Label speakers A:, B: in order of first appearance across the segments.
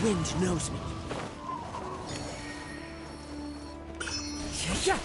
A: wind knows me. Yeah.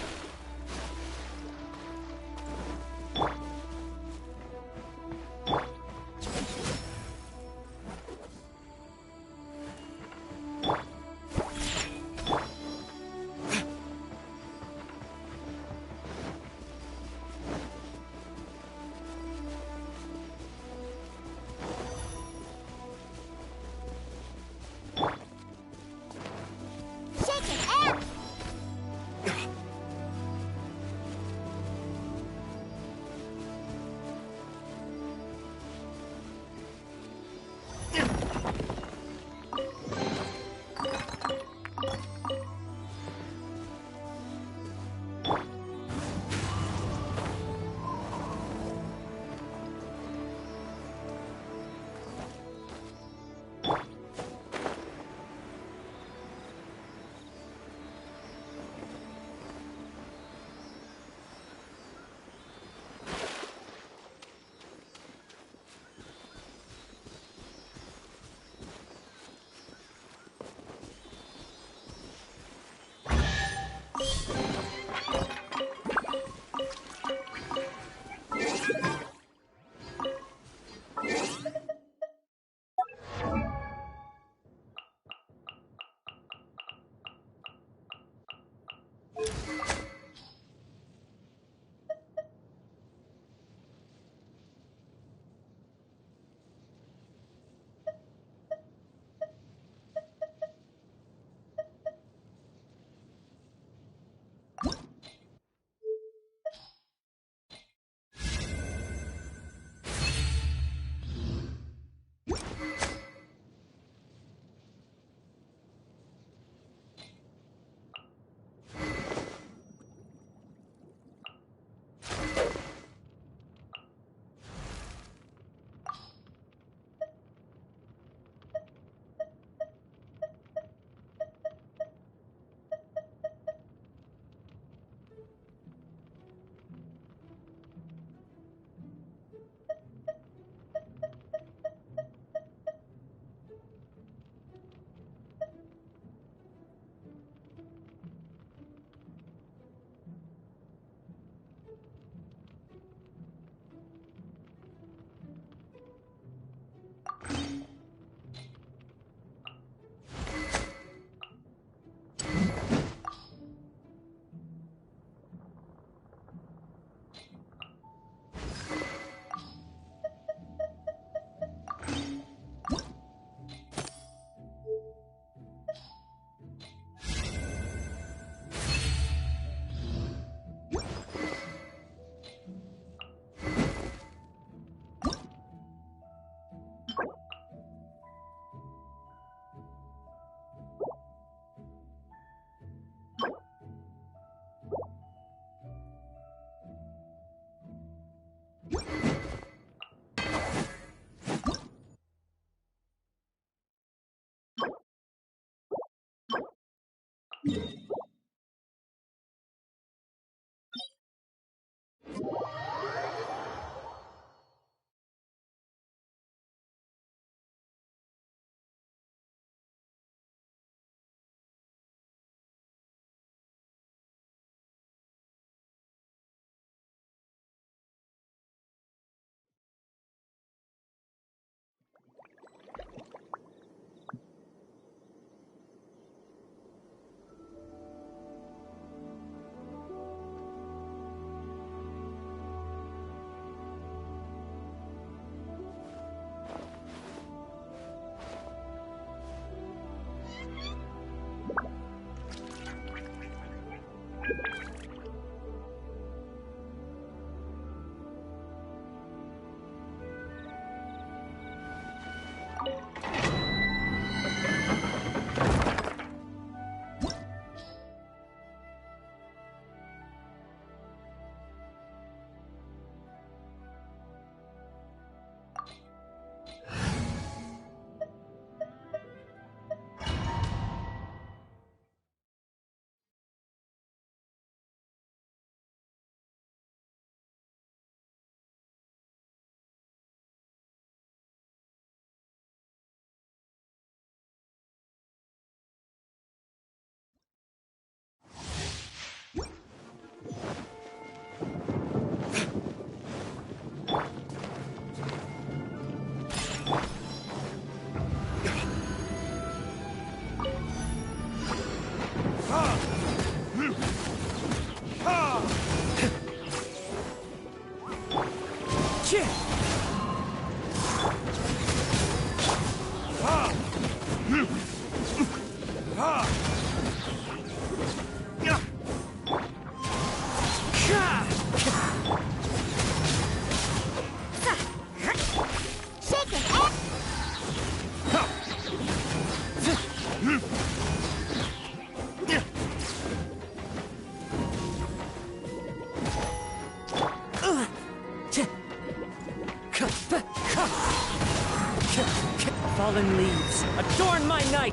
A: fallen leaves, adorn my night!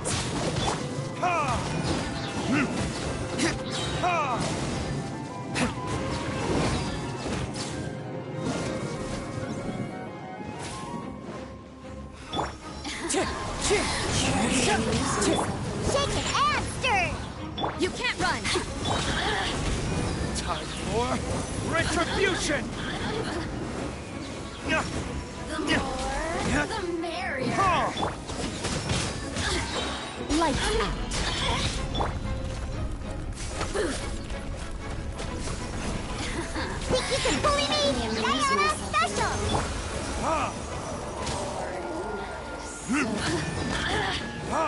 B: Ha! Ha!
C: Shake it and stir!
D: You can't run!
B: Time for retribution!
D: The more, the merrier!
C: Lights out. Think you can bully me? Diana special!
B: Ha! Ha!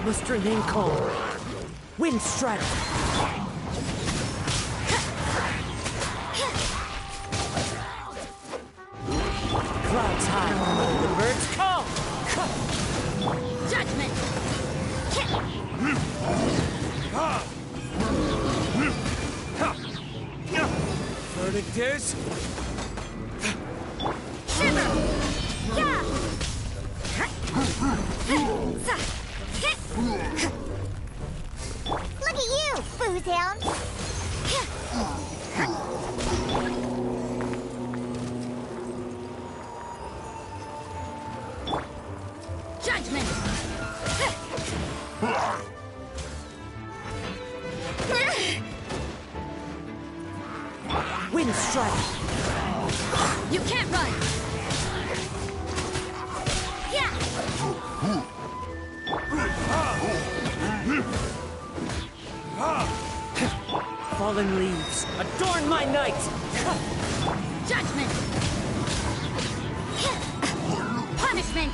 A: Must remain calm. Wind strike. Clouds high. The birds call.
D: Judgment!
B: Verdict is...
D: Shiver! Yeah!
C: Look at you, Foozhound.
D: Judgment!
A: Wind strike.
D: You can't run! Yeah!
A: Fallen leaves. Adorn my night.
D: Judgment! Punishment!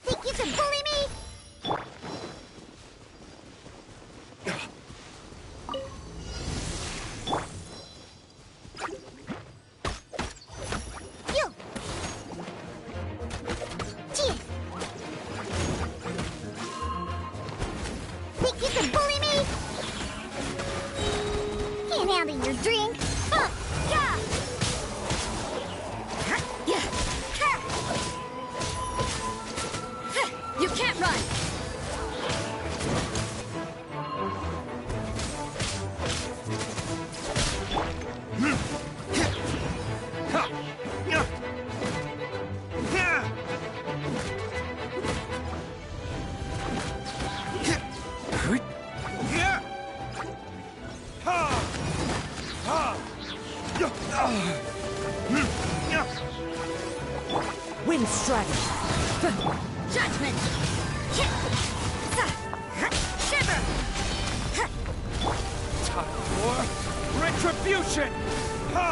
C: Think you can bully me? You! Cheers! Think you can bully me? Can't handle your drink. Yeah!
D: Yeah! You can't run!
A: Wind strike.
D: Judgment! Shiver!
B: Time for retribution! Ha!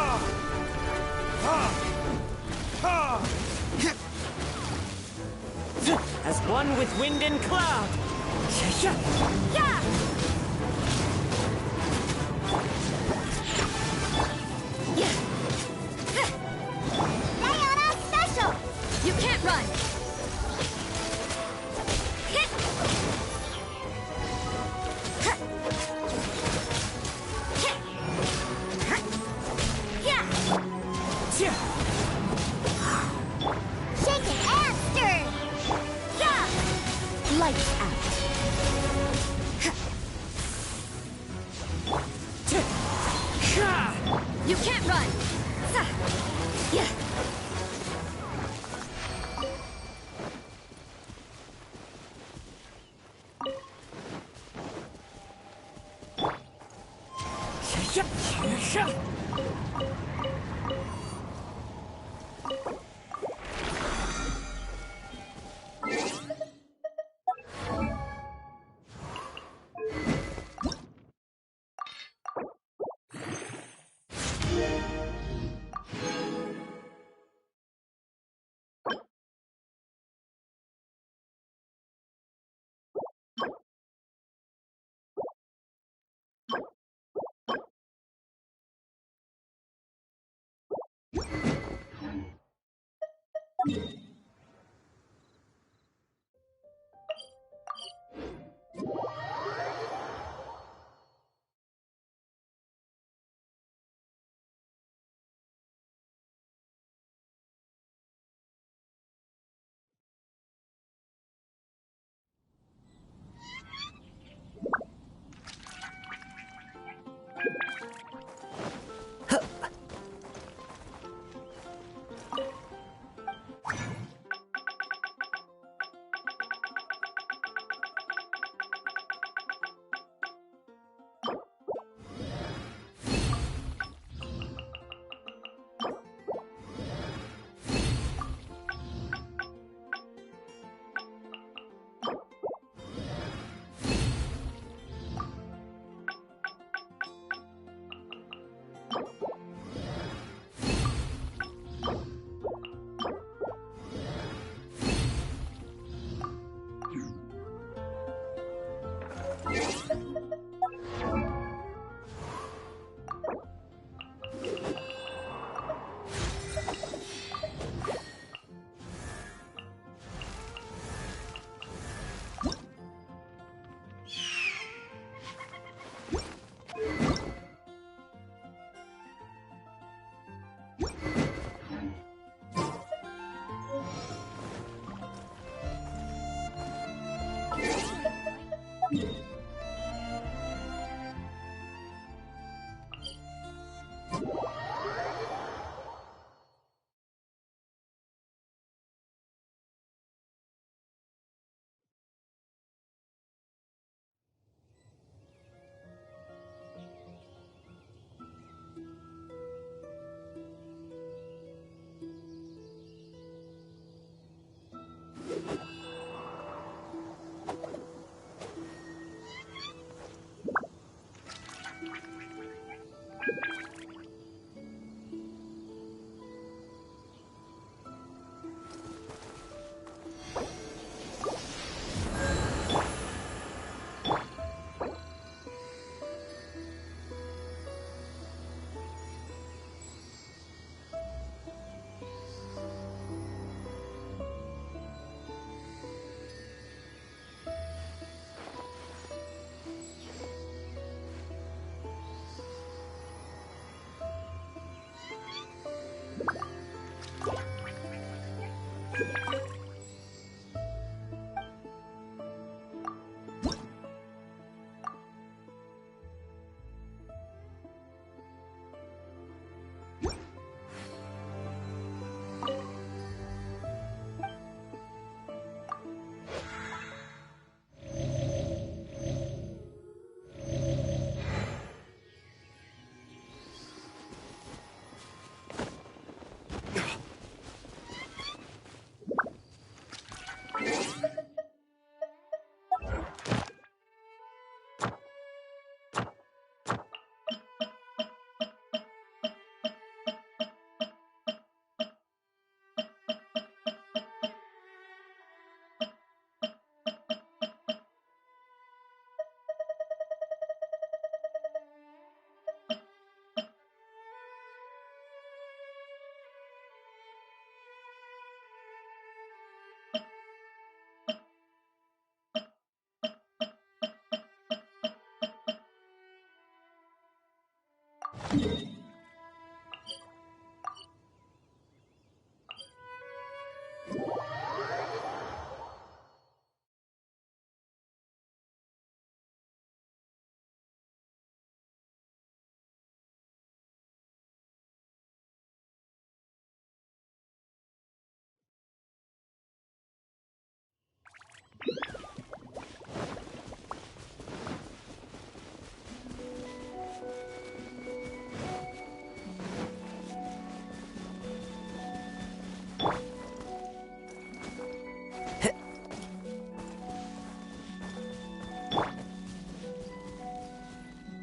B: Ha! Ha!
A: As one with wind and cloud.
D: Yeah! Yeah!
C: Diana Special!
D: You can't run! Yeah!
C: Shaken and stirred! Yeah!
A: Lights out.
D: You can't run! Yeah!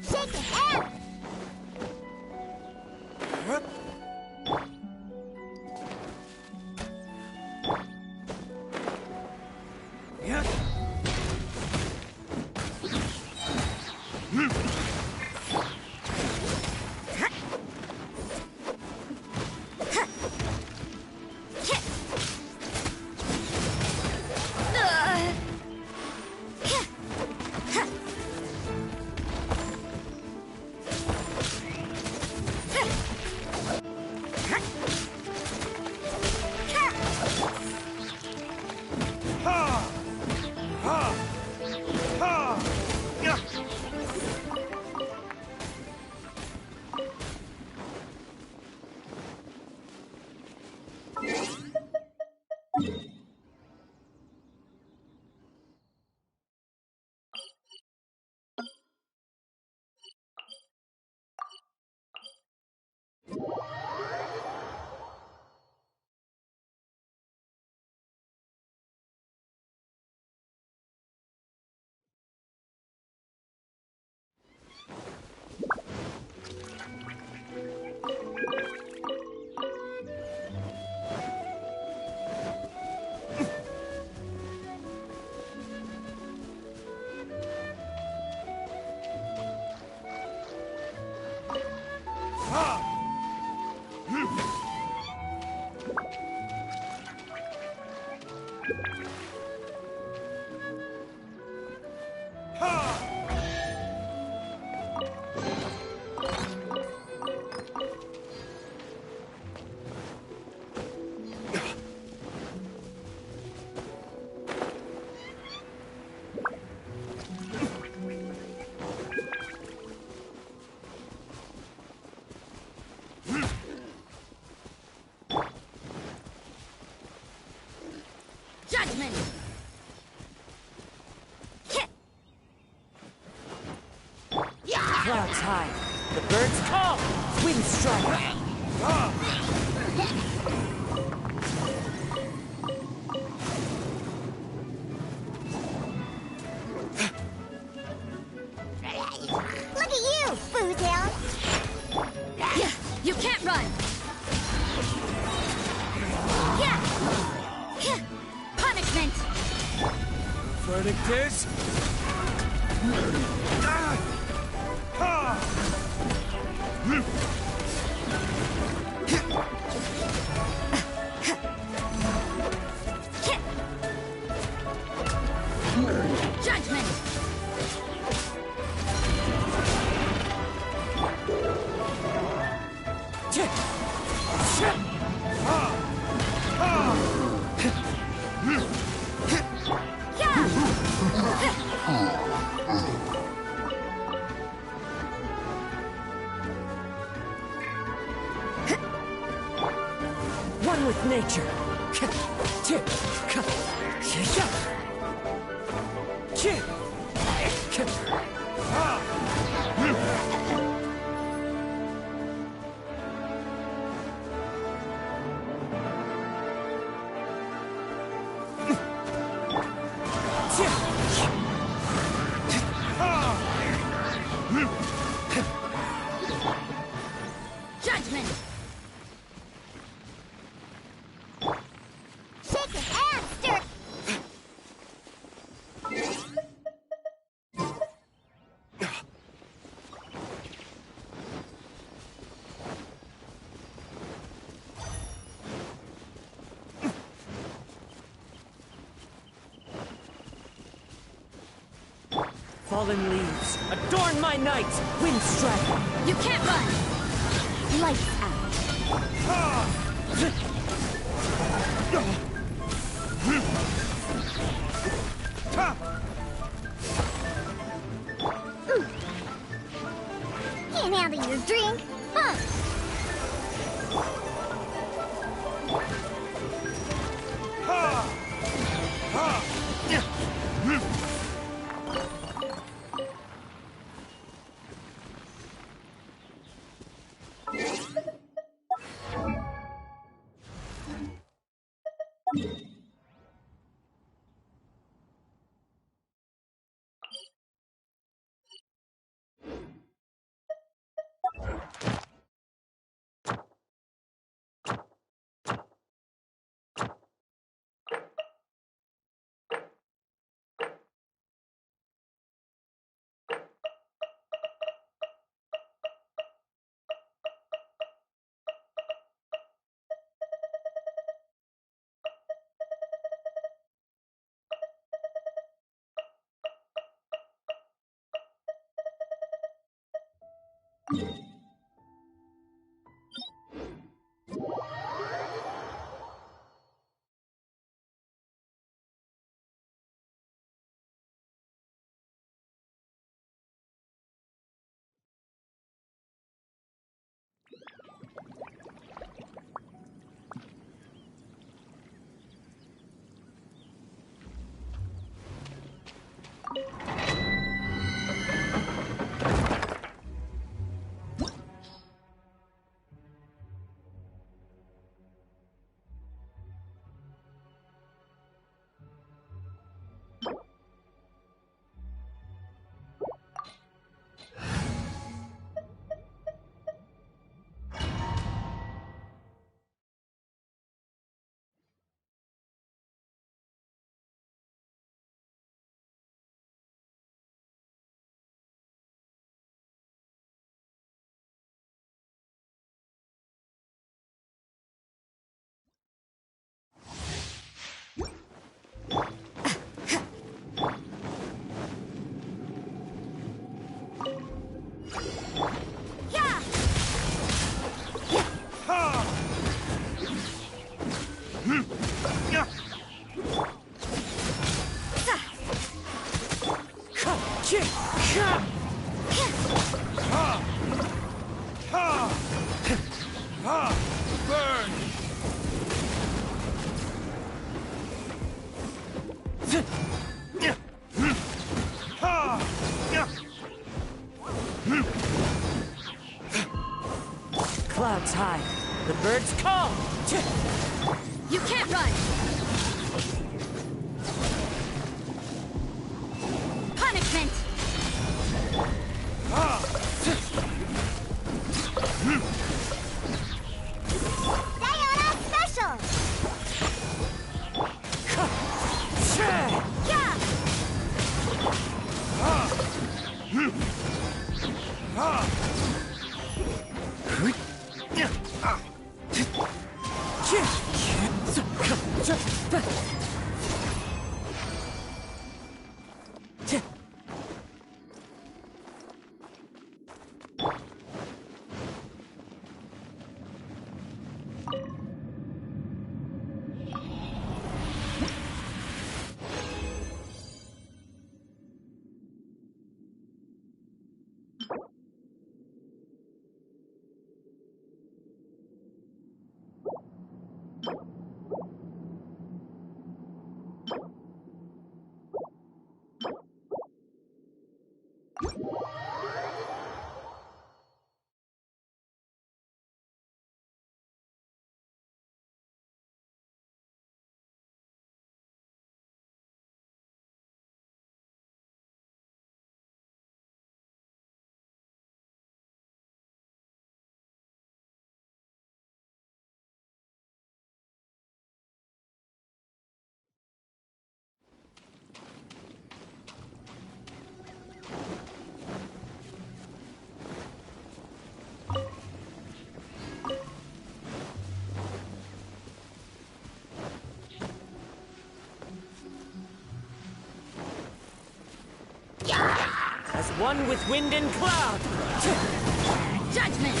C: Shake your head!
D: Judgment!
A: Clouds high. The birds call. Wind strike.
C: Look at you, foozle!
D: Yeah, you can't run! Yeah! Yeah! Punishment!
B: Verdict is...
D: Judgment!
A: One with nature.
D: Judgment!
C: Shake your ass, Dirk!
A: Fallen leaves. Adorn my night. Wind strike.
D: You can't run!
C: Lights out. Can't handle your drink, huh?
A: Clouds high. The birds call.
D: You can't run! Punishment!
C: Sayonara special! Yeah!
A: As one with wind and cloud.
D: Judgment!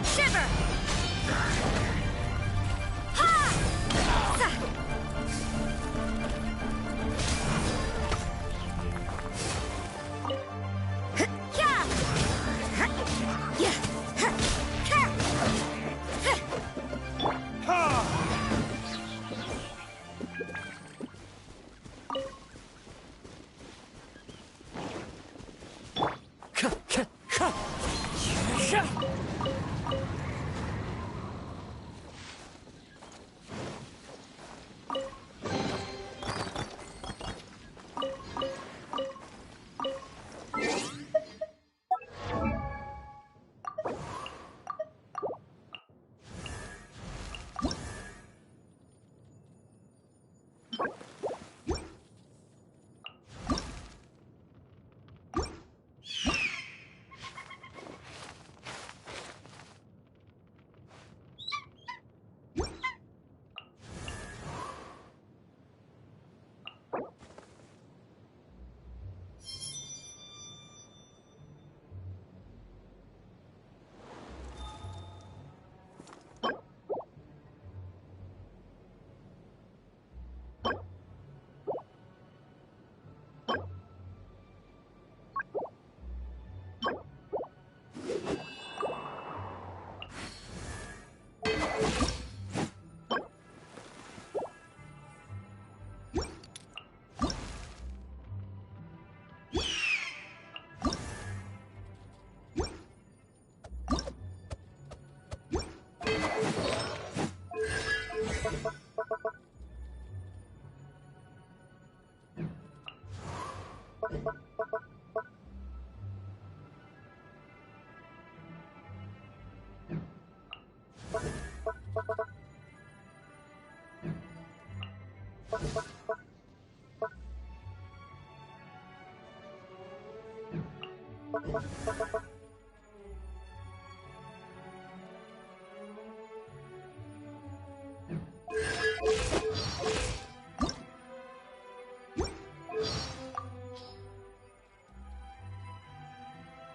D: Shiver!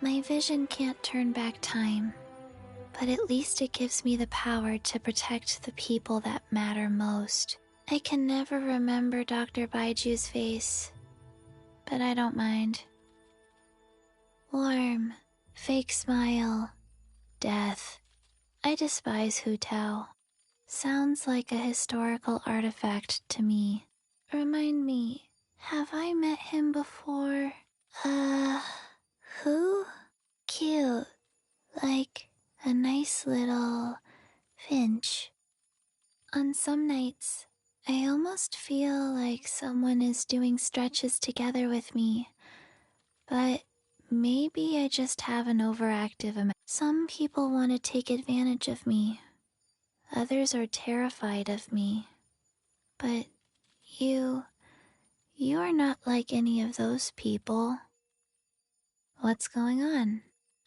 E: My vision can't turn back time, but at least it gives me the power to protect the people that matter most. I can never remember Dr. Baiju's face, but I don't mind. Warm, fake smile, death. I despise Hu Tao. Sounds like a historical artifact to me. Remind me, have I met him before? Who? Cute. Like a nice little finch. On some nights, I almost feel like someone is doing stretches together with me. But maybe I just have an overactive Some people want to take advantage of me. Others are terrified of me. But you are not like any of those people. What's going on?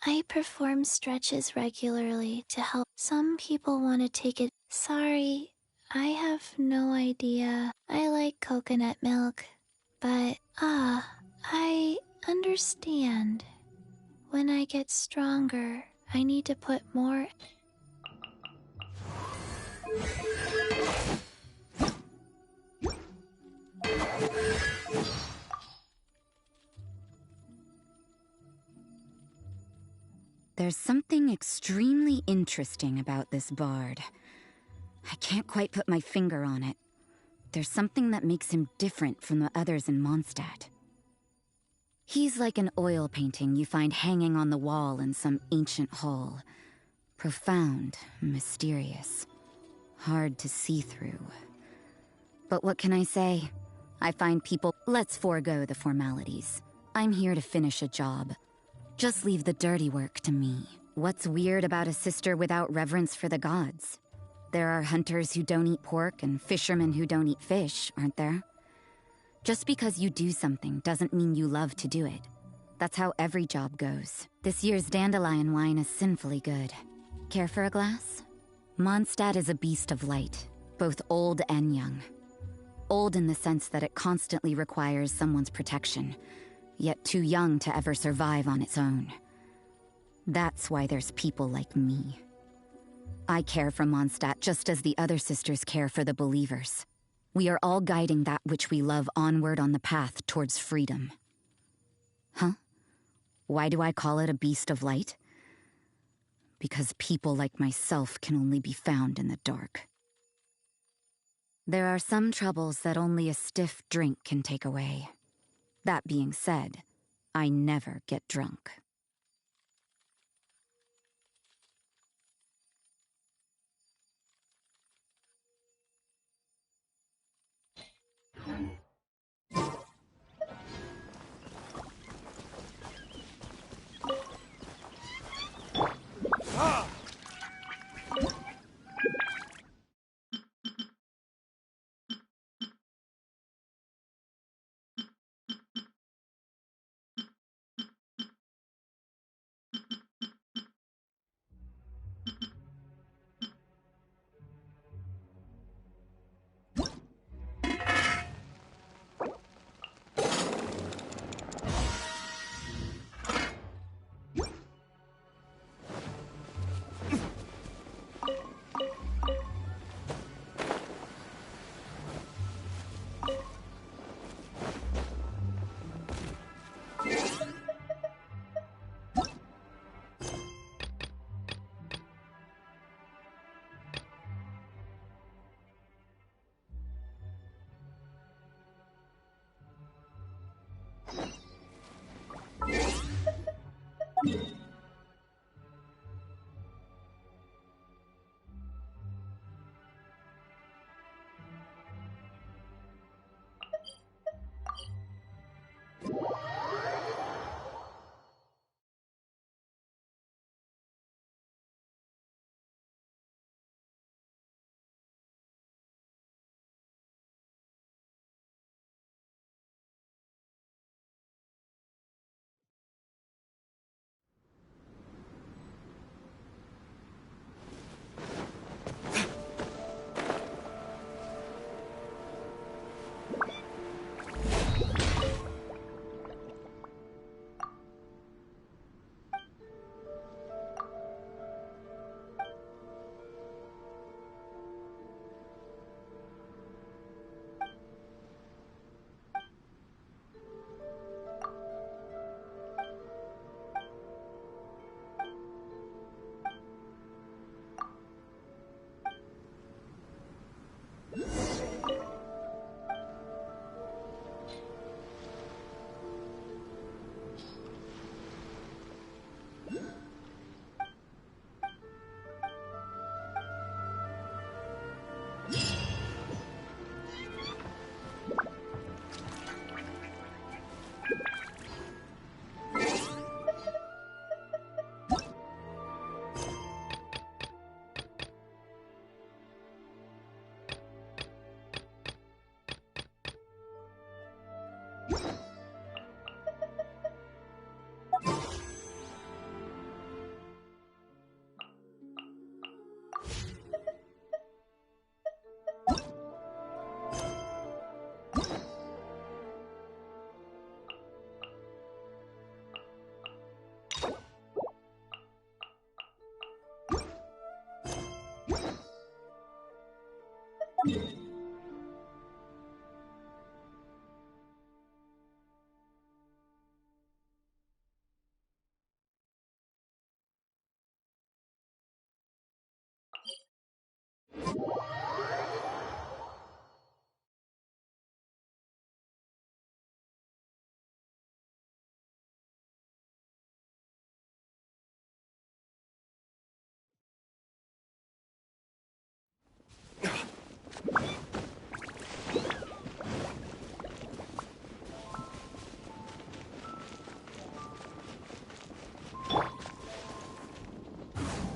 E: I perform stretches regularly to help. Some people want to take it. Sorry, I have no idea. I like coconut milk, but I understand. When I get stronger, I need to put more.
F: There's something extremely interesting about this bard. I can't quite put my finger on it. There's something that makes him different from the others in Mondstadt. He's like an oil painting you find hanging on the wall in some ancient hall. Profound, mysterious, hard to see through. But what can I say? I find people... Let's forego the formalities. I'm here to finish a job. Just leave the dirty work to me. What's weird about a sister without reverence for the gods? There are hunters who don't eat pork and fishermen who don't eat fish, aren't there? Just because you do something doesn't mean you love to do it. That's how every job goes. This year's dandelion wine is sinfully good. Care for a glass? Mondstadt is a beast of light, both old and young. Old in the sense that it constantly requires someone's protection, yet too young to ever survive on its own. That's why there's people like me. I care for Mondstadt just as the other sisters care for the believers. We are all guiding that which we love onward on the path towards freedom. Huh? Why do I call it a beast of light? Because people like myself can only be found in the dark. There are some troubles that only a stiff drink can take away. That being said, I never get drunk.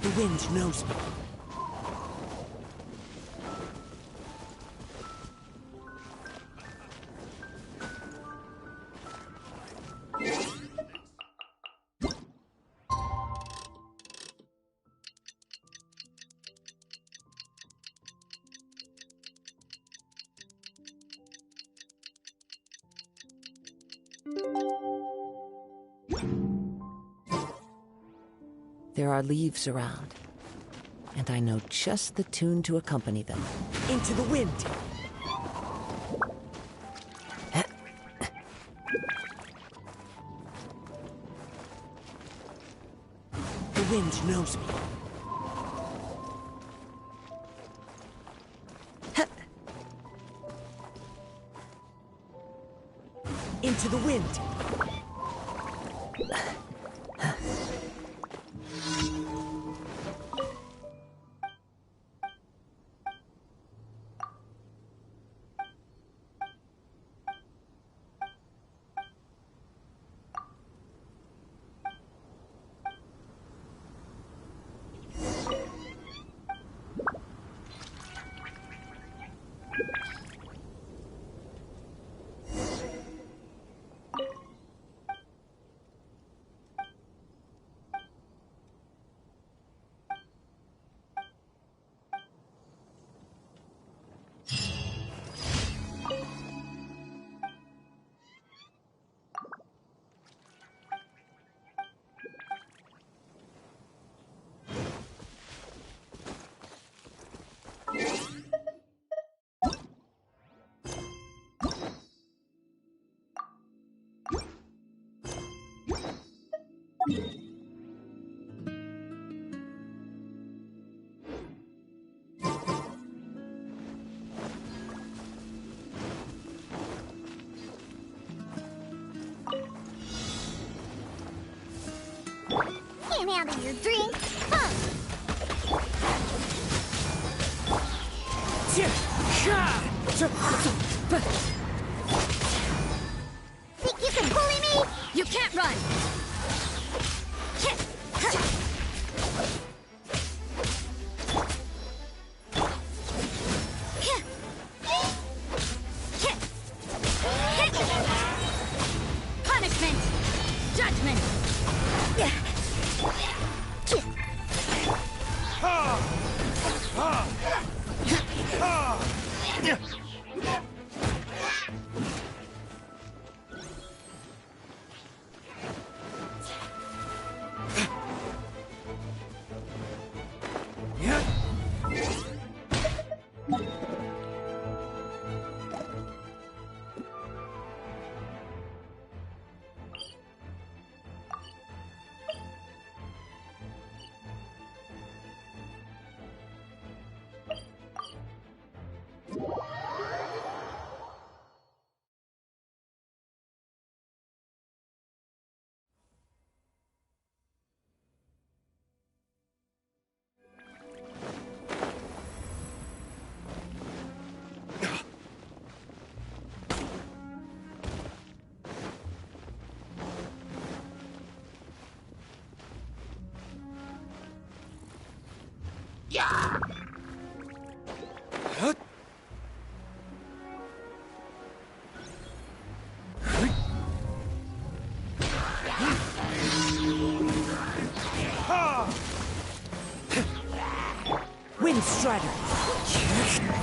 A: The wind knows me. There are leaves around, and I know just the tune to accompany them. Into the wind! The wind knows me. Into the wind!
C: Can't handle your drink. Huh. Think you can bully me?
D: You can't run! Punishment! Judgment!
A: Wind Strider!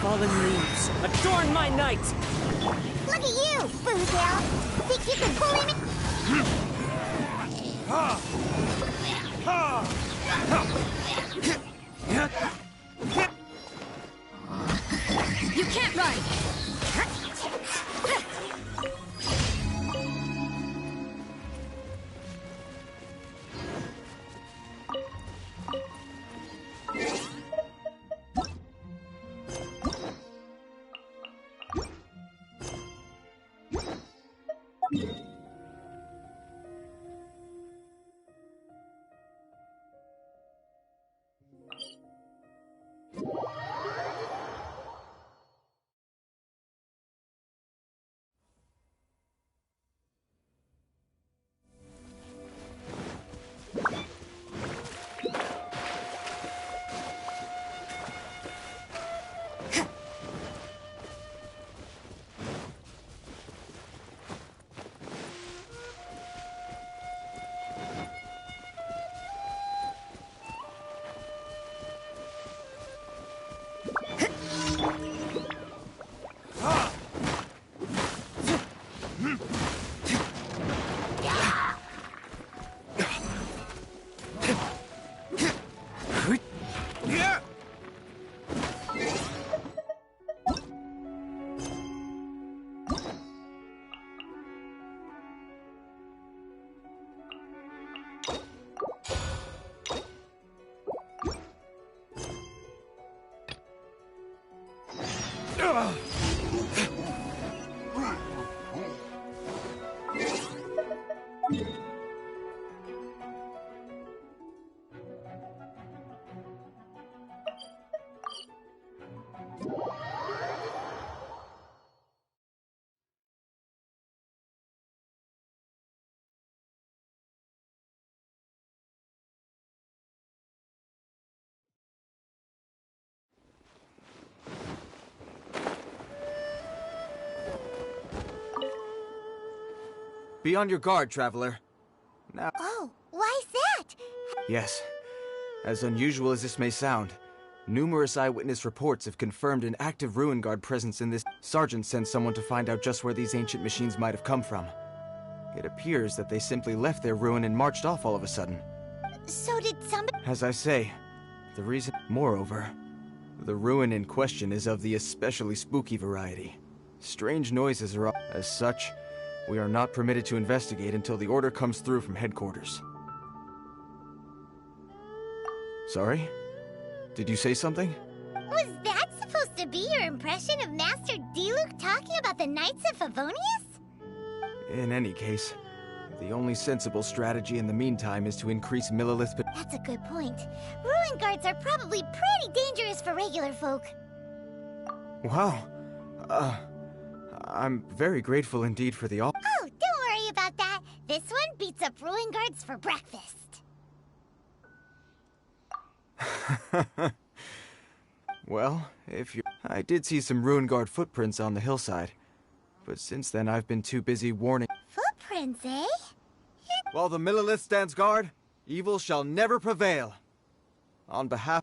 A: Fallen leaves, adorn my night!
C: Look at you, Boozle. Think you can bully me?
D: You can't run!
B: Be on your guard, traveler. Now...
C: Oh, why's that?
B: Yes. As unusual as this may sound, numerous eyewitness reports have confirmed an active Ruin Guard presence in this. Sergeant sent someone to find out just where these ancient machines might have come from. It appears that they simply left their ruin and marched off all of a sudden.
C: So did somebody...
B: As I say, the reason... Moreover, the ruin in question is of the especially spooky variety. Strange noises are... As such, we are not permitted to investigate until the order comes through from headquarters. Sorry? Did you say something?
C: Was that supposed to be your impression of Master Diluc talking about the Knights of Favonius?
B: In any case, the only sensible strategy in the meantime is to increase Millilith's...
C: That's a good point. Ruin guards are probably pretty dangerous for regular folk.
B: Wow. I'm very grateful indeed for the
C: Oh, don't worry about that. This one beats up ruin guards for breakfast.
B: Well, if you... I did see some Ruin Guard footprints on the hillside, but since then I've been too busy warning...
C: Footprints, eh?
B: While the Millilith stands guard, evil shall never prevail. On behalf...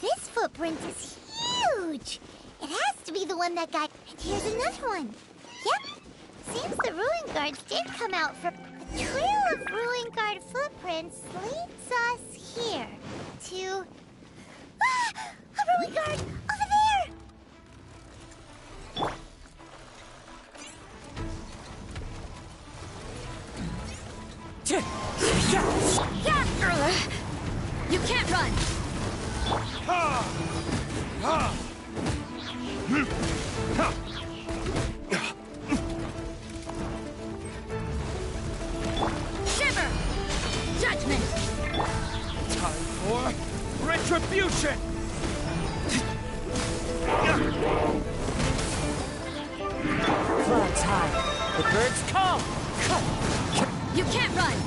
C: This footprint is huge! It has to be the one that got... And here's another one. Yep. Seems the Ruin Guards did come out from... The trail of Ruin Guard footprints leads us here. To... Ah! A Ruin Guard! Over there!
D: You can't run! Shiver! Judgment!
B: Time for retribution!
A: Clouds high. The birds come!
D: You can't run!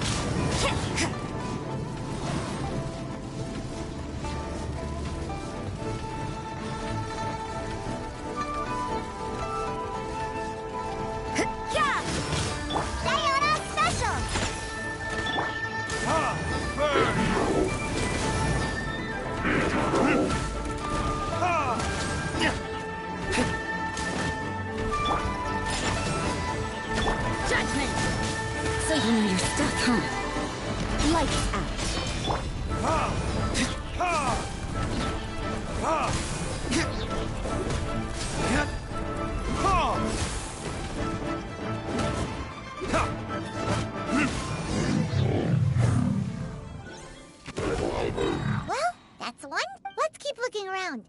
C: Sayonara Special!
D: Judgment!
F: So you know your stuff, huh? Lights out.
C: Well, that's one. Let's keep looking around.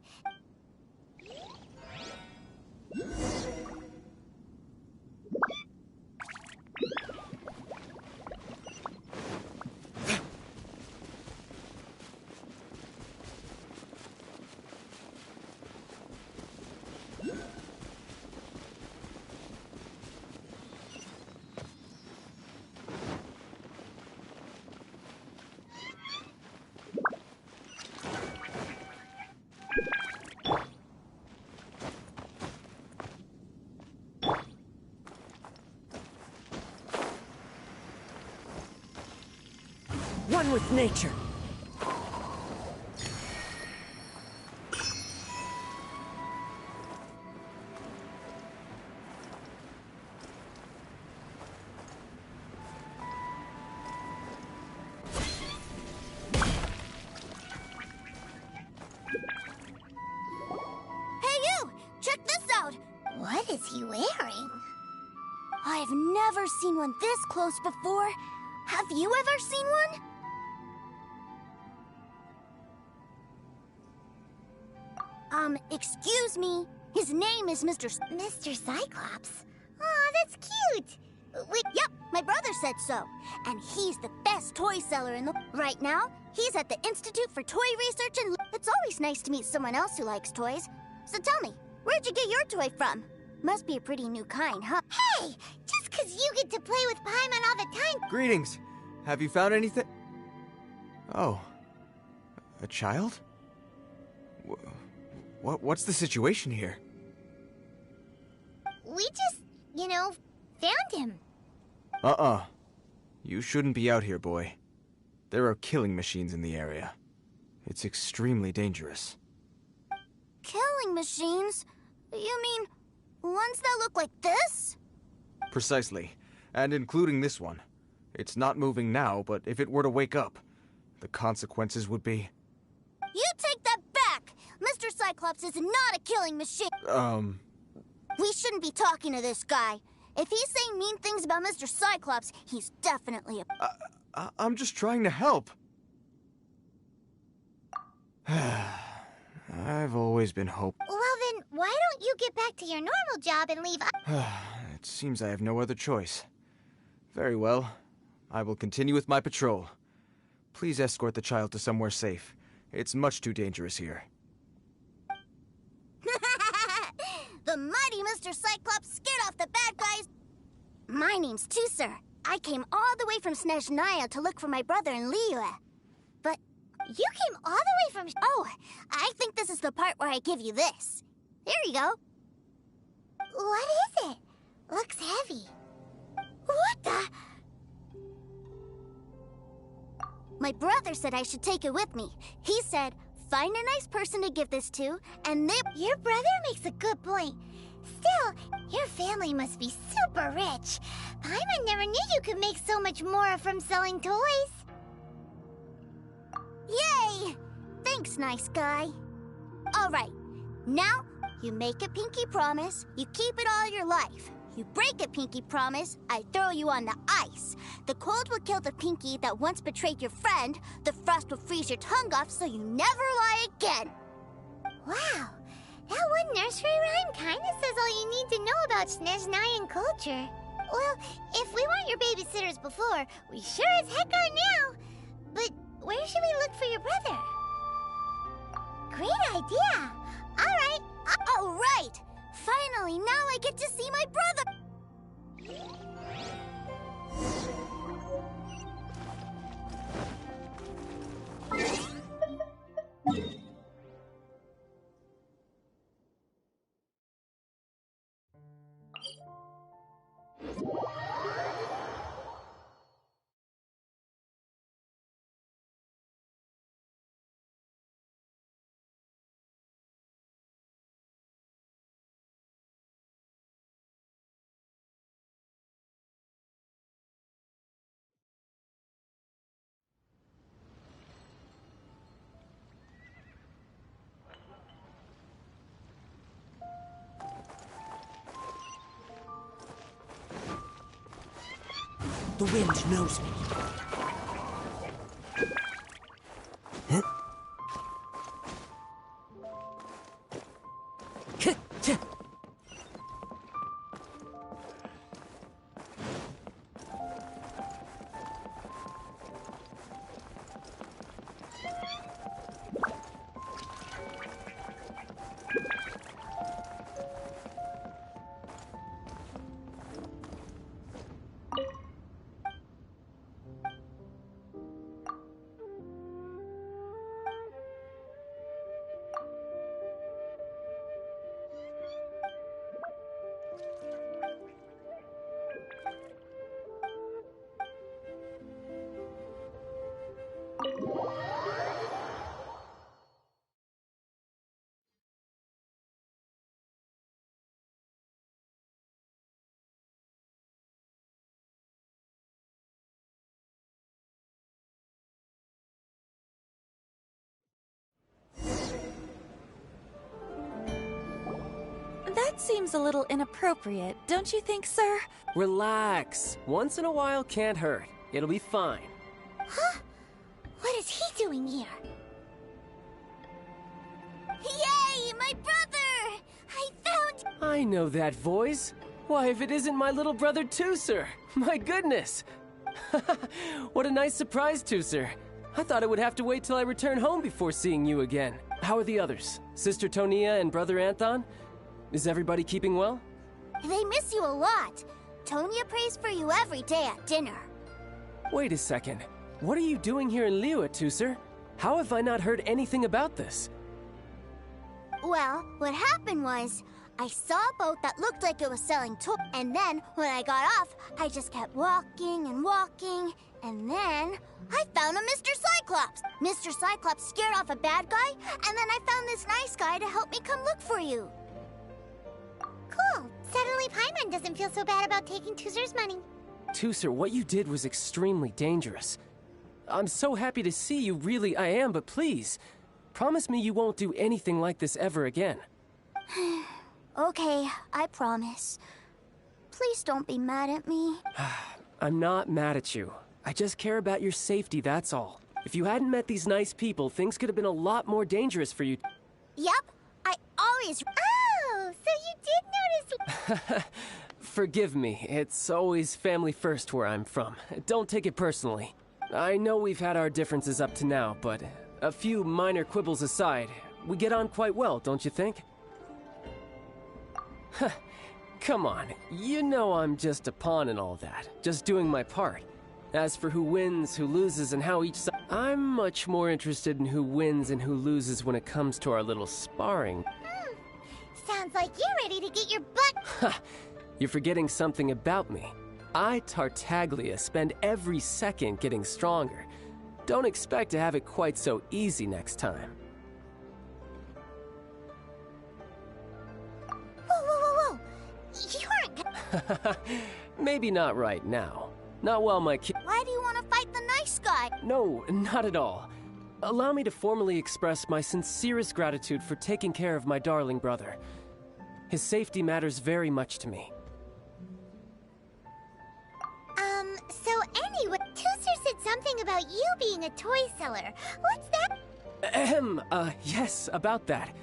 A: One with nature.
C: seen one this close before. Have you ever seen one? Excuse me. His name is Mr. Cyclops. Aw, that's cute. Wait, yep, my brother said so. And he's the best toy seller in the... Right now, he's at the Institute for Toy Research and... It's always nice to meet someone else who likes toys. So tell me, where'd you get your toy from? Must be a pretty new kind, huh? Hey! Just 'cause you get to play with Paimon all the time...
B: Greetings! Have you found anything? Oh. A child? What's the situation here?
C: We just, found him.
B: You shouldn't be out here, boy. There are killing machines in the area. It's extremely dangerous.
C: Killing machines? You mean ones that look like this?
B: Precisely. And including this one. It's not moving now, but if it were to wake up, the consequences would be...
C: You take that back! Mr. Cyclops is not a killing machine! We shouldn't be talking to this guy. If he's saying mean things about Mr. Cyclops, he's definitely a...
B: I'm just trying to help. I've always been Well,
C: then, why don't you get back to your normal job and leave...
B: It seems I have no other choice. Very well. I will continue with my patrol. Please escort the child to somewhere safe. It's much too dangerous here.
C: The mighty Mr. Cyclops scared off the bad guys. My name's Tusser. I came all the way from Snezhnaya to look for my brother in Liyue. But you came all the way from... Oh, I think this is the part where I give you this. Here you go. What is it? Looks heavy. What the... My brother said I should take it with me. He said, find a nice person to give this to, and they... Your brother makes a good point. Still, your family must be super rich. Paimon never knew you could make so much more from selling toys. Yay! Thanks, nice guy. All right, now you make a pinky promise, you keep it all your life. You break a pinky promise, I throw you on the ice. The cold will kill the pinky that once betrayed your friend. The frost will freeze your tongue off so you never lie again. Wow, that one nursery rhyme kinda says all you need to know about Snezhnayan culture. Well, if we weren't your babysitters before, we sure as heck are now. But where should we look for your brother? Great idea. All right. Finally, now I get to see my brother!
A: The wind knows me.
G: That seems a little inappropriate, don't you think, sir?
H: Relax. Once in a while can't hurt. It'll be fine.
C: Huh? What is he doing here? Yay, my brother! I found...
H: I know that voice. Why, if it isn't my little brother Tooser! My goodness! What a nice surprise, Tooser. I thought I would have to wait till I return home before seeing you again. How are the others? Sister Tonia and Brother Anthon? Is everybody keeping well?
C: They miss you a lot. Tonia prays for you every day at dinner.
H: Wait a second. What are you doing here in Liyue, Tooser? How have I not heard anything about this?
C: Well, what happened was, I saw a boat that looked like it was selling toys, and then, when I got off, I just kept walking and walking, and then I found a Mr. Cyclops! Mr. Cyclops scared off a bad guy, and then I found this nice guy to help me come look for you. Cool. Suddenly Paimon doesn't feel so bad about taking Tooser's money.
H: Tooser, what you did was extremely dangerous. I'm so happy to see you, really I am, but please, promise me you won't do anything like this ever again.
C: Okay, I promise. Please don't be mad at me.
H: I'm not mad at you. I just care about your safety, that's all. If you hadn't met these nice people, things could have been a lot more dangerous for you.
C: Yep, I always... Oh, so you did notice...
H: Forgive me, it's always family first where I'm from. Don't take it personally. I know we've had our differences up to now, but a few minor quibbles aside, we get on quite well, don't you think? Come on, you know I'm just a pawn and all that, just doing my part. As for who wins, who loses, and how each side... I'm much more interested in who wins and who loses when it comes to our little sparring.
C: Sounds like you're ready to get your butt...
H: Ha! You're forgetting something about me. I, Tartaglia, spend every second getting stronger. Don't expect to have it quite so easy next time.
C: Whoa! You aren't...
H: Maybe not right now. Not while my kid...
C: Why do you want to fight the nice guy?
H: No, not at all. Allow me to formally express my sincerest gratitude for taking care of my darling brother. His safety matters very much to me.
C: So anyway, Tooser said something about you being a toy seller. What's that?
H: Yes, about that.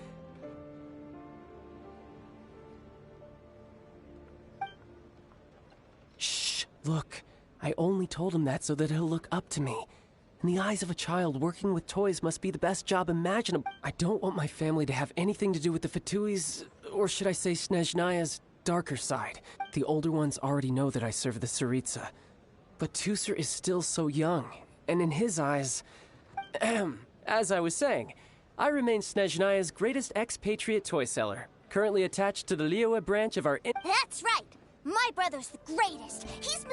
H: Shh, look. I only told him that so that he'll look up to me. In the eyes of a child, working with toys must be the best job imaginable. I don't want my family to have anything to do with the Fatui's, or should I say Snezhnaya's, darker side. The older ones already know that I serve the Tsaritsa. But Tooser is still so young, and in his eyes... As I was saying, I remain Snezhnaya's greatest expatriate toy seller, currently attached to the Liyue branch of our...
C: That's right! My brother's the greatest! He's...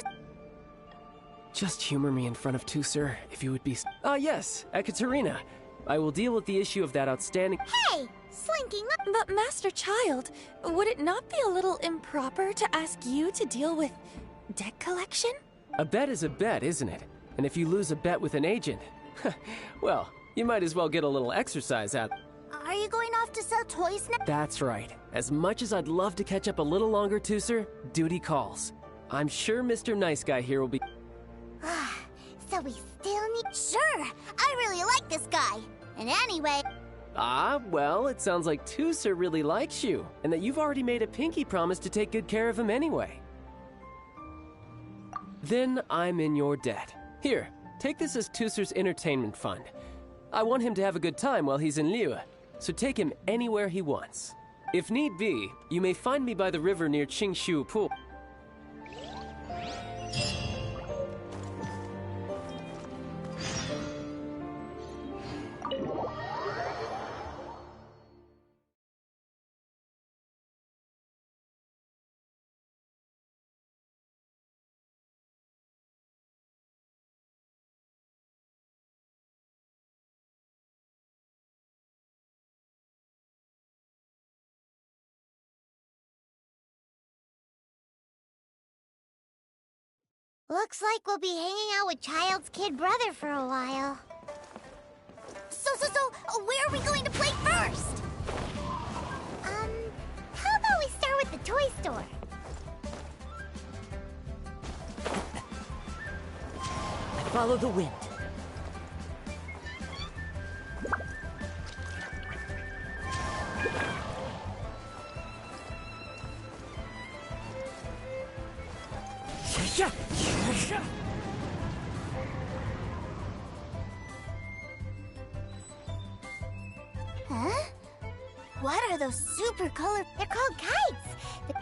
H: Just humor me in front of Tooser, if you would be... Yes, Ekaterina. I will deal with the issue of that outstanding...
C: Hey! Slinking up...
G: But Master Child, would it not be a little improper to ask you to deal with debt collection?
H: A bet is a bet, isn't it? And if you lose a bet with an agent, well, you might as well get a little exercise out.
C: Are you going off to sell toys now?
H: That's right. As much as I'd love to catch up a little longer, Tooser, duty calls. I'm sure Mr. Nice Guy here will be...
C: So we still need... Sure! I really like this guy! And anyway...
H: Well, it sounds like Tooser really likes you, and that you've already made a pinky promise to take good care of him anyway. Then I'm in your debt. Here, take this as Tooser's entertainment fund. I want him to have a good time while he's in Liyue, so take him anywhere he wants. If need be, you may find me by the river near Qingshu Pool.
C: Looks like we'll be hanging out with Child's kid brother for a while. So, where are we going to play first? How about we at the toy store.
A: I follow the wind.
C: Huh? What are those super color? They're called kites.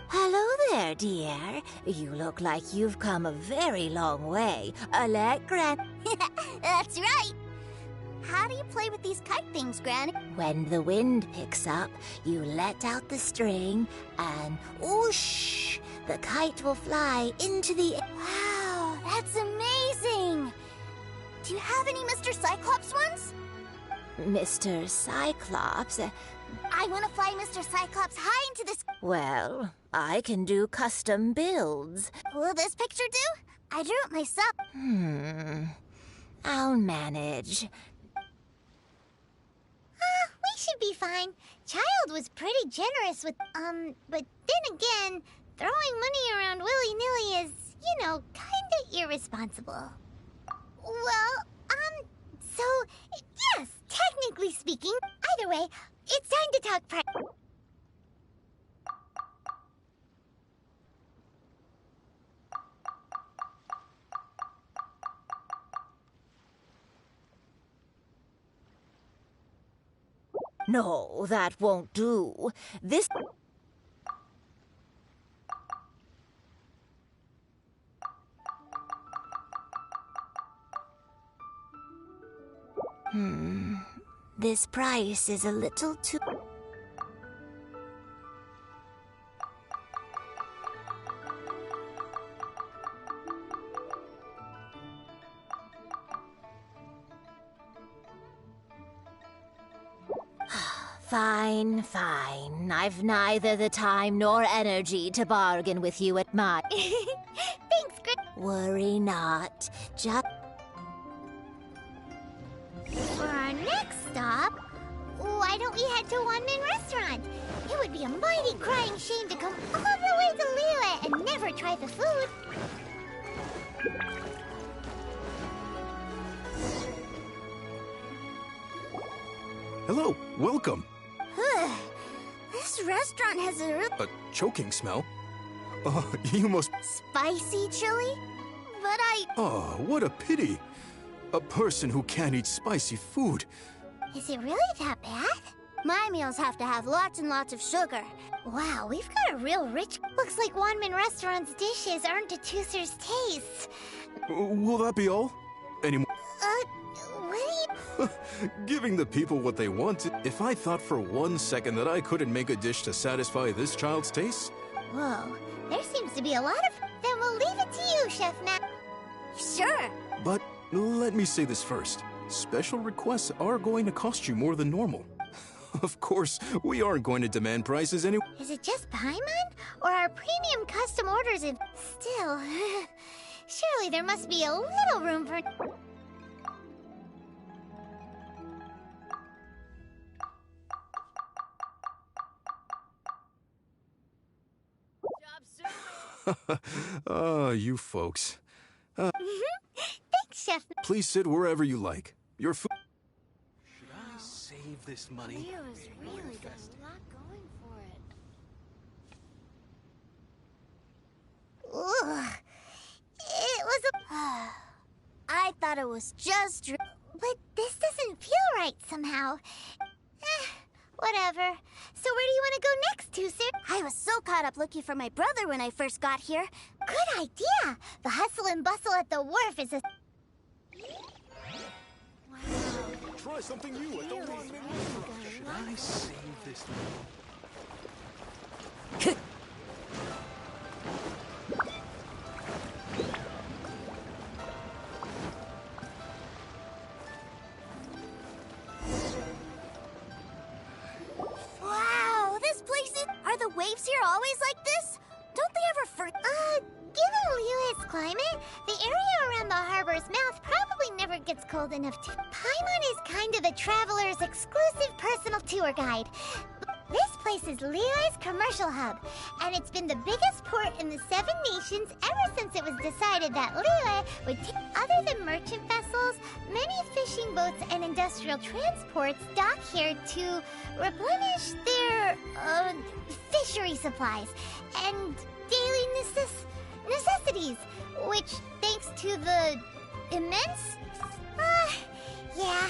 I: Hello there, dear. You look like you've come a very long way. Let Gran...
C: That's right. How do you play with these kite things, Granny?
I: When the wind picks up, you let out the string and whoosh! The kite will fly into the air.
C: Wow, that's amazing. Do you have any Mr. Cyclops ones?
I: Mr. Cyclops...
C: I want to fly Mr. Cyclops high into the sky.
I: Well, I can do custom builds.
C: Will this picture do? I drew it myself.
I: I'll manage.
C: We should be fine. Child was pretty generous with, but then again, throwing money around willy-nilly is, kinda irresponsible. Well, so, yes, technically speaking, either way, it's time to talk
I: No, that won't do. This... This price is a little too... Fine, fine. I've neither the time nor energy to bargain with you at my...
C: Thanks, Grit.
I: Worry not. Just...
C: For our next stop, why don't we head to One-Man Restaurant? It would be a mighty crying shame to come all the way to Liyue and never try the food.
J: Hello, welcome.
C: This restaurant has
J: A choking smell? You must...
C: spicy chili? But
J: Oh, what a pity. A person who can't eat spicy food.
C: Is it really that bad? My meals have to have lots and lots of sugar. Wow, we've got a real rich... Looks like One-Man Restaurant's dishes aren't to Tooser's taste.
J: Will that be all? Any more?
C: What do you...
J: Giving the people what they want. If I thought for 1 second that I couldn't make a dish to satisfy this child's taste...
C: Whoa, there seems to be a lot of... Then we'll leave it to you, Chef Matt. Sure.
J: But let me say this first. Special requests are going to cost you more than normal. Of course, we aren't going to demand prices anyway.
C: Is it just Paimon? Or our premium custom orders if... Still... Surely there must be a little room for...
J: You folks.
C: Thanks, Chef.
J: Please sit wherever you like. Your food... Should I save this money?
C: Leo's really got a lot going for it. Ugh. It was a... I thought it was just... But this doesn't feel right somehow. Whatever. So where do you want to go next, Tooser? I was so caught up looking for my brother when I first got here. Good idea! The hustle and bustle at the wharf is a... Wow.
J: Try something new at the One-Man Restaurant. Should I save this money?
C: Wow, this place is... Are the waves here always like this? Don't they ever given Liyue's climate, the area around the harbor's mouth probably never gets cold enough to... Paimon is kind of the traveler's exclusive personal tour guide. This place is Lee's commercial hub, and it's been the biggest port in the Seven Nations ever since it was decided that Lee would take. Other than merchant vessels, many fishing boats and industrial transports dock here to replenish their fishery supplies and daily necessities, which, thanks to the immense... yeah.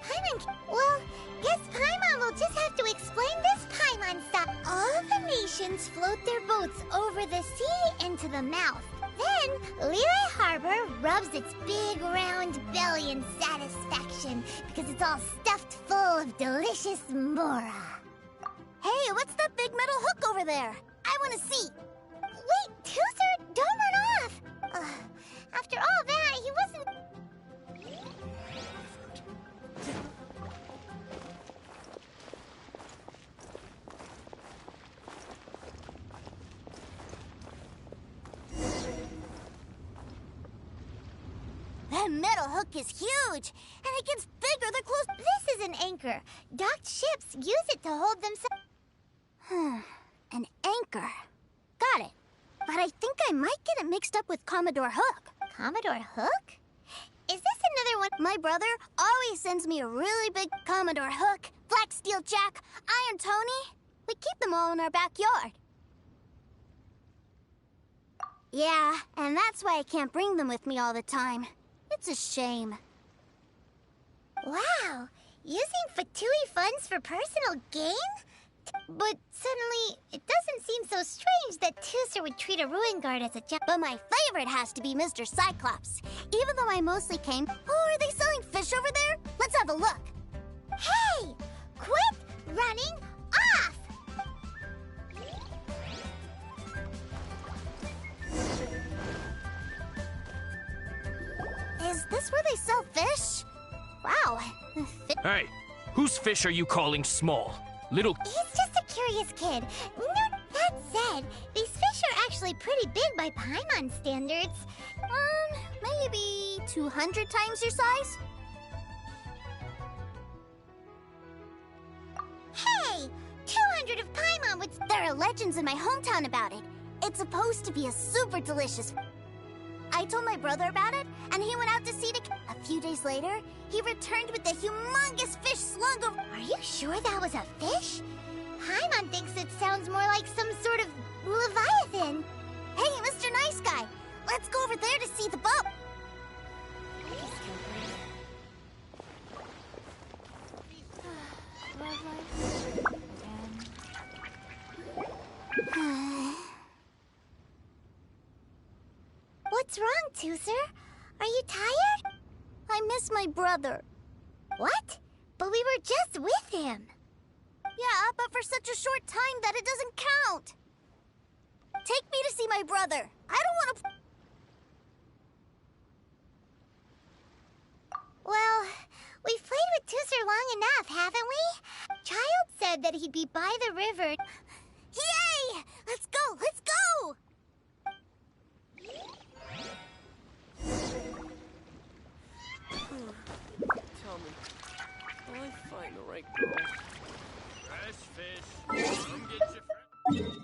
C: Paimon... Well, guess Paimon will just have to explain this Paimon stuff. All the nations float their boats over the sea into the mouth. Then, Liyue Harbor rubs its big round belly in satisfaction because it's all stuffed full of delicious mora.
I: Hey, what's that big metal hook over there? I want to see.
C: Wait, Tooser, don't run off! After all that, he wasn't...
I: That metal hook is huge, and it gets bigger the closer...
C: This is an anchor. Docked ships use it to hold themselves...
I: An anchor. Got it. But I think I might get it mixed up with Commodore Hook.
C: Commodore Hook? Is this another one?
I: My brother always sends me a really big Commodore Hook, Black Steel Jack, Iron Tony. We keep them all in our backyard. Yeah, and that's why I can't bring them with me all the time. It's a shame.
C: Wow, using Fatui funds for personal gain? But suddenly, it doesn't seem so strange that Tooser would treat a ruin guard as a job.
I: But my favorite has to be Mr. Cyclops. Even though I mostly came... Oh, are they selling fish over there? Let's have a look.
C: Hey! Quit running off!
I: Is this where they sell fish? Wow.
K: Hey, whose fish are you calling small? Little...
C: He's just a curious kid. No, that said, these fish are actually pretty big by Paimon standards.
I: Maybe 200 times your size?
C: Hey! 200 of Paimon would...
I: There are legends in my hometown about it. It's supposed to be a super delicious... I told my brother about it, and he went out to see it. A few days later, he returned with a humongous fish slung over...
C: Are you sure that was a fish? Paimon thinks it sounds more like some sort of leviathan.
I: Hey, Mr. Nice Guy, let's go over there to see the boat.
C: What's wrong, Tooser? Are you tired?
I: I miss my brother.
C: What? But we were just with him.
I: Yeah, but for such a short time that it doesn't count. Take me to see my brother. I don't want to...
C: Well, we've played with Tooser long enough, haven't we? Child said that he'd be by the river.
I: Yay! Let's go! Let's go!
H: Tell me, will I find the right girl?
K: Fresh fish. Come get your friend.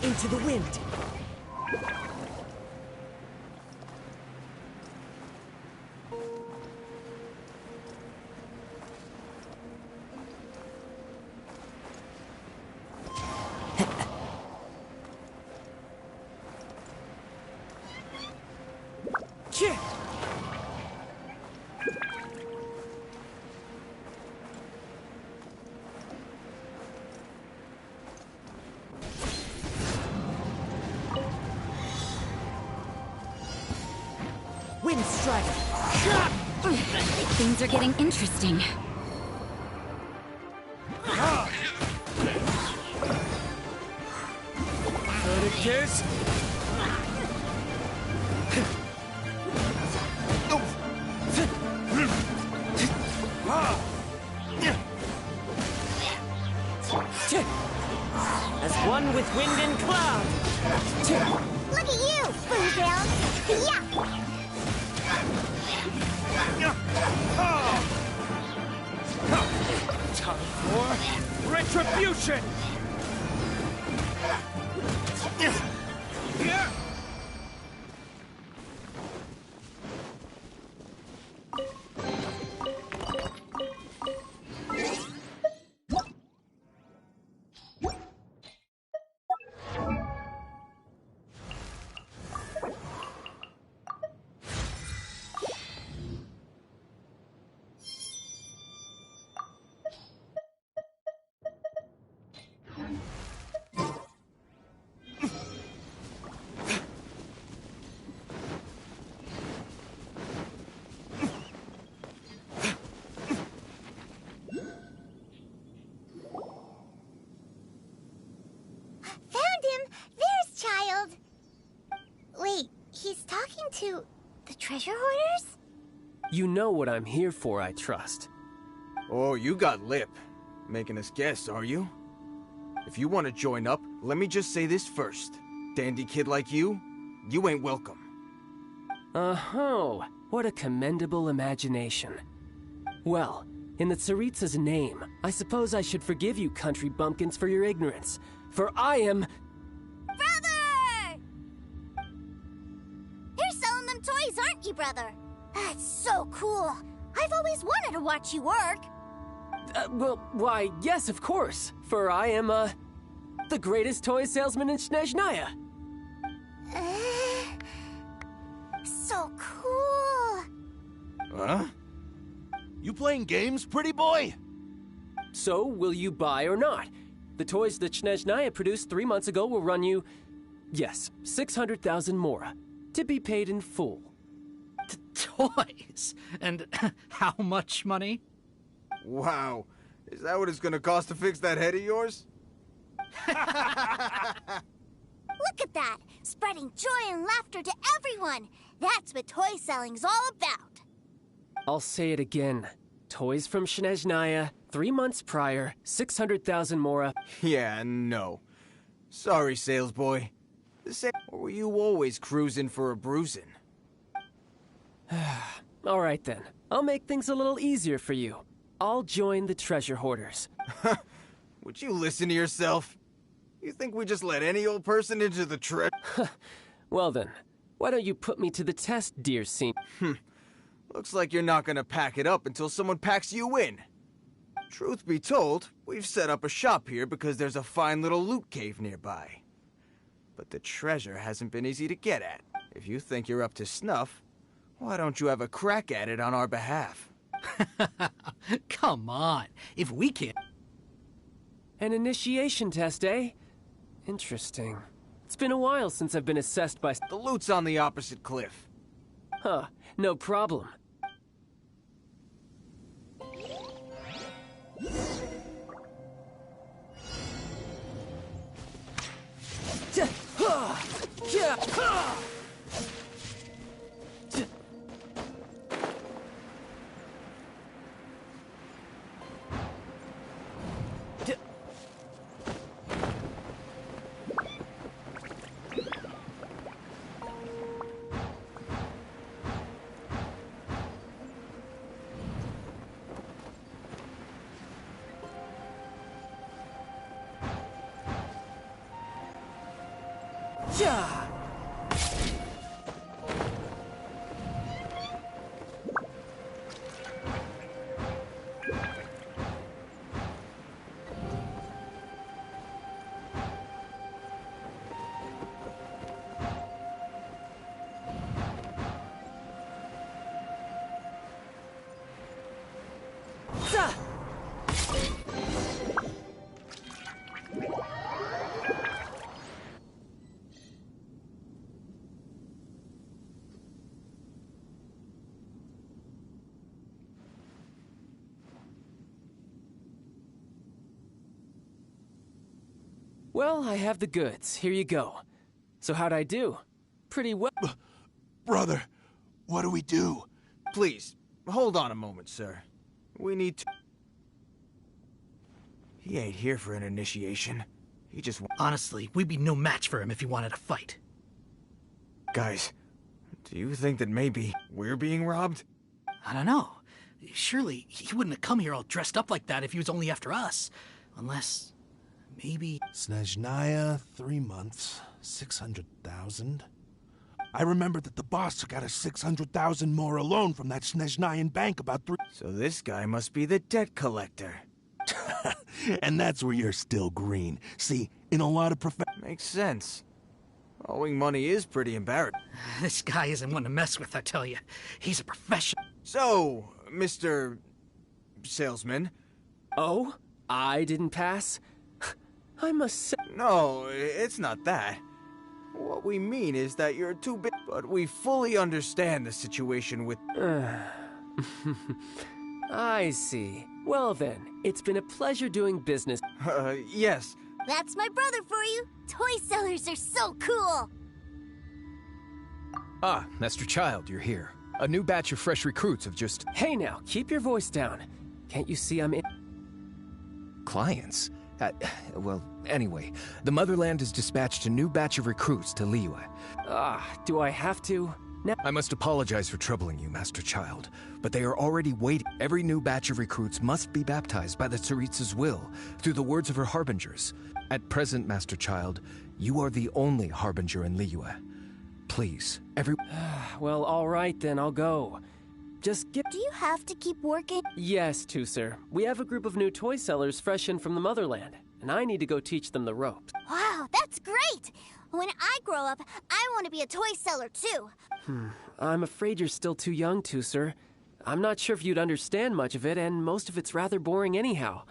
A: Into the wind. Wind strike.
F: Things are getting interesting.
H: There's...
A: As one with wind and cloud.
C: Look at you, Boozle! Yeah!
K: Time for retribution!
C: Found him! There's Child! Wait, he's talking to the treasure hoarders?
H: You know what I'm here for, I trust.
B: Oh, you got lip. Making us guess, are you? If you want to join up, let me just say this first. Dandy kid like you ain't welcome.
H: Oh, what a commendable imagination. Well, in the Tsaritsa's name, I suppose I should forgive you country bumpkins for your ignorance. For I am...
I: Brother! You're selling them toys, aren't you, brother? That's so cool. I've always wanted to watch you work.
H: Well, why, yes, of course. For I am, the greatest toy salesman in Snezhnaya.
I: So cool.
K: Huh? You playing games, pretty boy?
H: So, will you buy or not? The toys that Snezhnaya produced 3 months ago will run you, yes, 600,000 mora, to be paid in full.
L: Toys? And how much money?
B: Wow. Is that what it's gonna cost to fix that head of yours?
I: Look at that! Spreading joy and laughter to everyone! That's what toy selling's all about!
H: I'll say it again. Toys from Snezhnaya, 3 months prior, 600,000 mora.
B: Yeah, no. Sorry, sales boy. Or were you always cruising for a bruising?
H: All right then. I'll make things a little easier for you. I'll join the treasure hoarders.
B: Would you listen to yourself? You think we just let any old person into the treasure?
H: Well then, why don't you put me to the test, dear Seam?
B: Looks like you're not gonna pack it up until someone packs you in. Truth be told, we've set up a shop here because there's a fine little loot cave nearby. But the treasure hasn't been easy to get at. If you think you're up to snuff, why don't you have a crack at it on our behalf?
L: Come on, if we can't...
H: An initiation test, eh? Interesting. It's been a while since I've been assessed by...
B: The loot's on the opposite cliff.
H: Huh, no problem. Yeah! Well, I have the goods. Here you go. So how'd I do? Pretty well.
M: Brother, what do we do?
B: Please, hold on a moment, sir. We need to... He ain't here for an initiation. He just...
L: Honestly, we'd be no match for him if he wanted to fight.
B: Guys, do you think that maybe we're being robbed?
L: I don't know. Surely he wouldn't have come here all dressed up like that if he was only after us. Unless... maybe...
M: Snezhnaya, 3 months, 600,000. I remember that the boss took out a 600,000 more alone from that Snezhnayan bank about 3...
B: So this guy must be the debt collector.
M: And that's where you're still green. See, in a lot of
B: Makes sense. Owing money is pretty embarrassing.
L: This guy isn't one to mess with, I tell you. He's a professional.
B: So, Mr. Salesman.
H: Oh? I didn't pass? I must say...
B: No, it's not that. What we mean is that you're too big, but we fully understand the situation with...
H: I see. Well then, it's been a pleasure doing business.
B: Yes.
I: That's my brother for you. Toy sellers are so cool.
N: Ah, Master Child, you're here. A new batch of fresh recruits have just...
H: Hey now, keep your voice down. Can't you see I'm in...
N: Clients? Well, anyway, the Motherland has dispatched a new batch of recruits to Liyue.
H: Do I have to? Now
N: I must apologize for troubling you, Master Child, but they are already waiting. Every new batch of recruits must be baptized by the Tsaritsa's will, through the words of her harbingers. At present, Master Child, you are the only harbinger in Liyue. Please,
H: Well, all right then, I'll go. Just get...
I: Do you have to keep working?
H: Yes, Tusser. We have a group of new toy sellers fresh in from the Motherland, and I need to go teach them the ropes.
I: Wow, that's great! When I grow up, I want to be a toy seller too.
H: I'm afraid you're still too young, Tusser. I'm not sure if you'd understand much of it, and most of it's rather boring anyhow.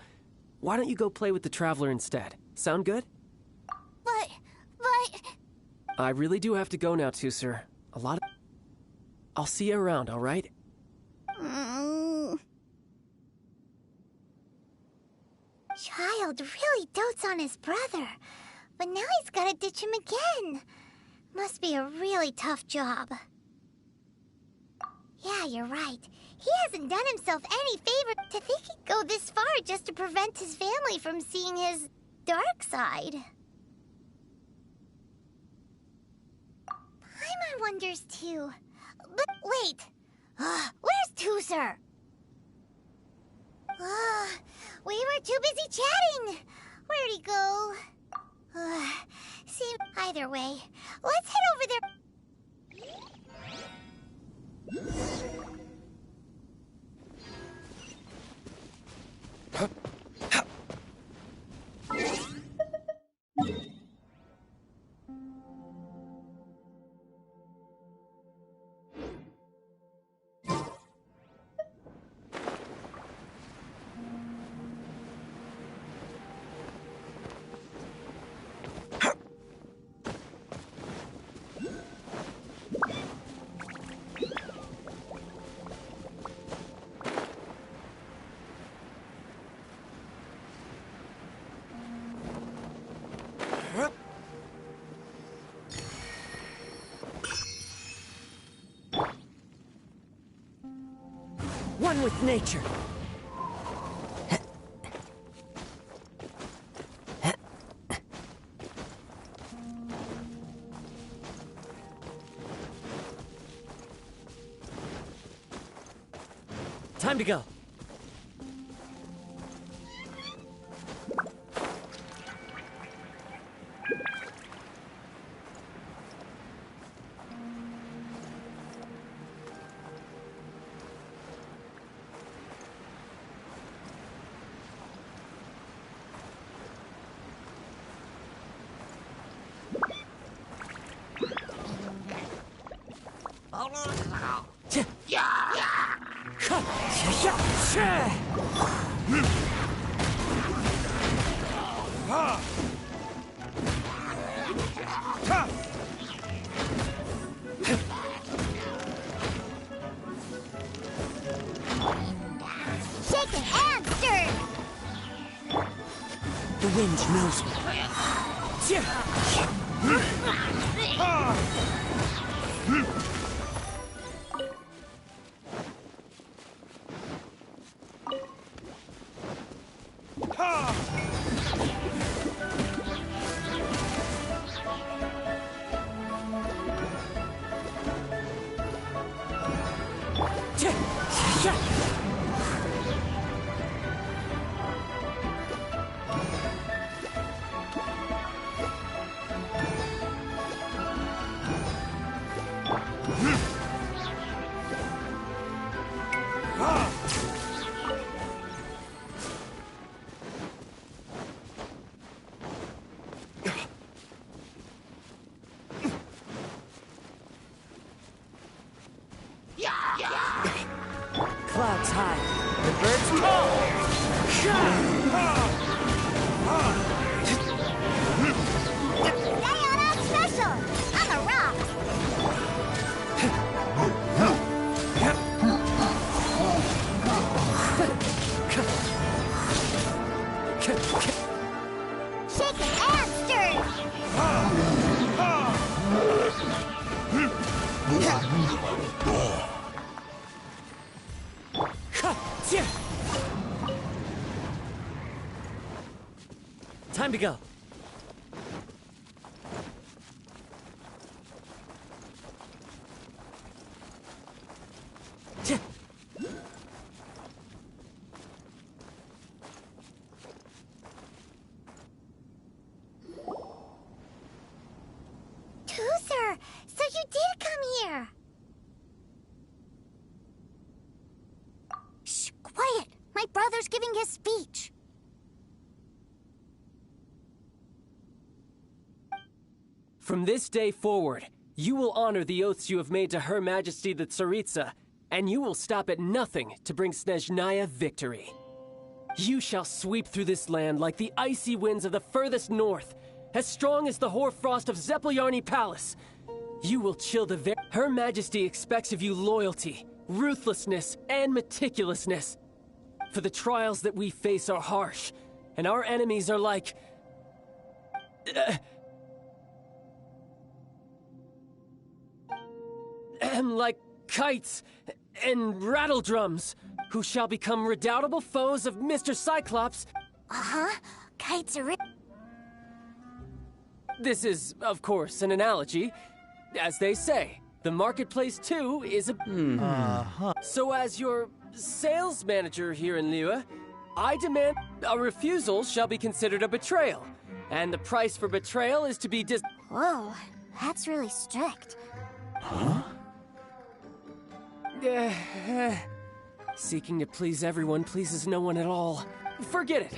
H: Why don't you go play with the Traveler instead? Sound good?
I: But...
H: I really do have to go now, Tusser. I'll see you around, all right?
C: Child really dotes on his brother, but now he's gotta ditch him again. Must be a really tough job. Yeah, you're right. He hasn't done himself any favor to think he'd go this far just to prevent his family from seeing his dark side. Paimon wonders too. But wait, where's Tusser? We were too busy chatting. Where'd he go? Either way, let's head over there.
A: One with nature. Time to go.
C: Shaken and stirred.
A: The wind knows me. Clouds high. The birds call.
I: Diana Special! I'm a rock! Shake it and stir it!
H: Time to go.
I: Toozer, so you did come here. Shh, quiet. My brother's giving his speech.
H: From this day forward, you will honor the oaths you have made to Her Majesty the Tsaritsa, and you will stop at nothing to bring Snezhnaya victory. You shall sweep through this land like the icy winds of the furthest north, as strong as the hoarfrost of Zepelyarny Palace. You will chill the Her Majesty expects of you loyalty, ruthlessness, and meticulousness. For the trials that we face are harsh, and our enemies are like... like kites and rattle drums, who shall become redoubtable foes of Mr. Cyclops.
I: Uh-huh. Kites are...
H: This is, of course, an analogy. As they say, the marketplace, too, is a... So as your sales manager here in Liyue, I demand a refusal shall be considered a betrayal. And the price for betrayal is to be
I: Whoa, that's really strict.
H: Huh? Seeking to please everyone pleases no one at all. Forget it.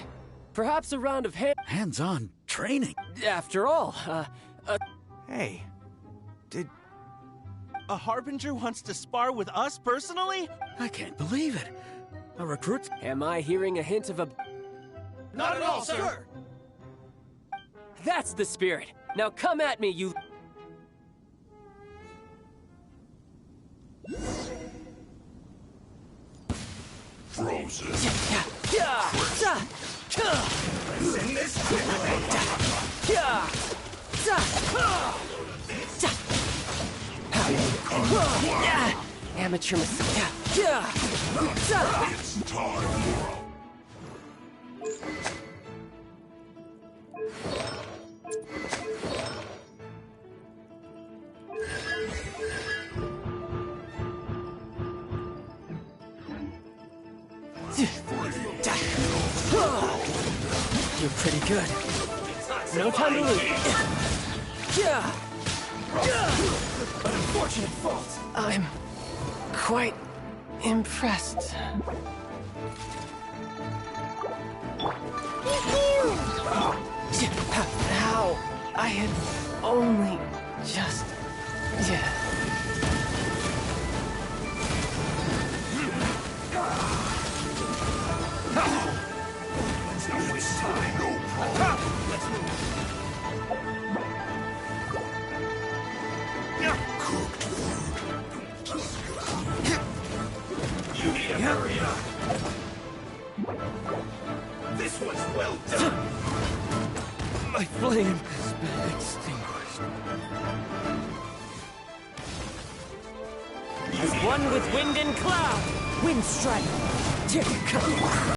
H: Perhaps a round of
O: hands-on training.
H: After all,
B: Hey, did...
P: A Harbinger wants to spar with us personally?
O: I can't believe it. A recruit?
H: Am I hearing a hint of a...
P: Not at all, sir!
H: That's the spirit. Now come at me, you...
Q: Frozen.
H: In this amateur mistake.
Q: It's time.
H: You're pretty good. No time to lose. An unfortunate fault. I'm quite impressed. How I had only just...
Q: Next time, no problem. Let's move. Cooked food. You need to hurry up. This one's well done.
H: My flame has been extinguished.
A: As one with wind and cloud, wind strike.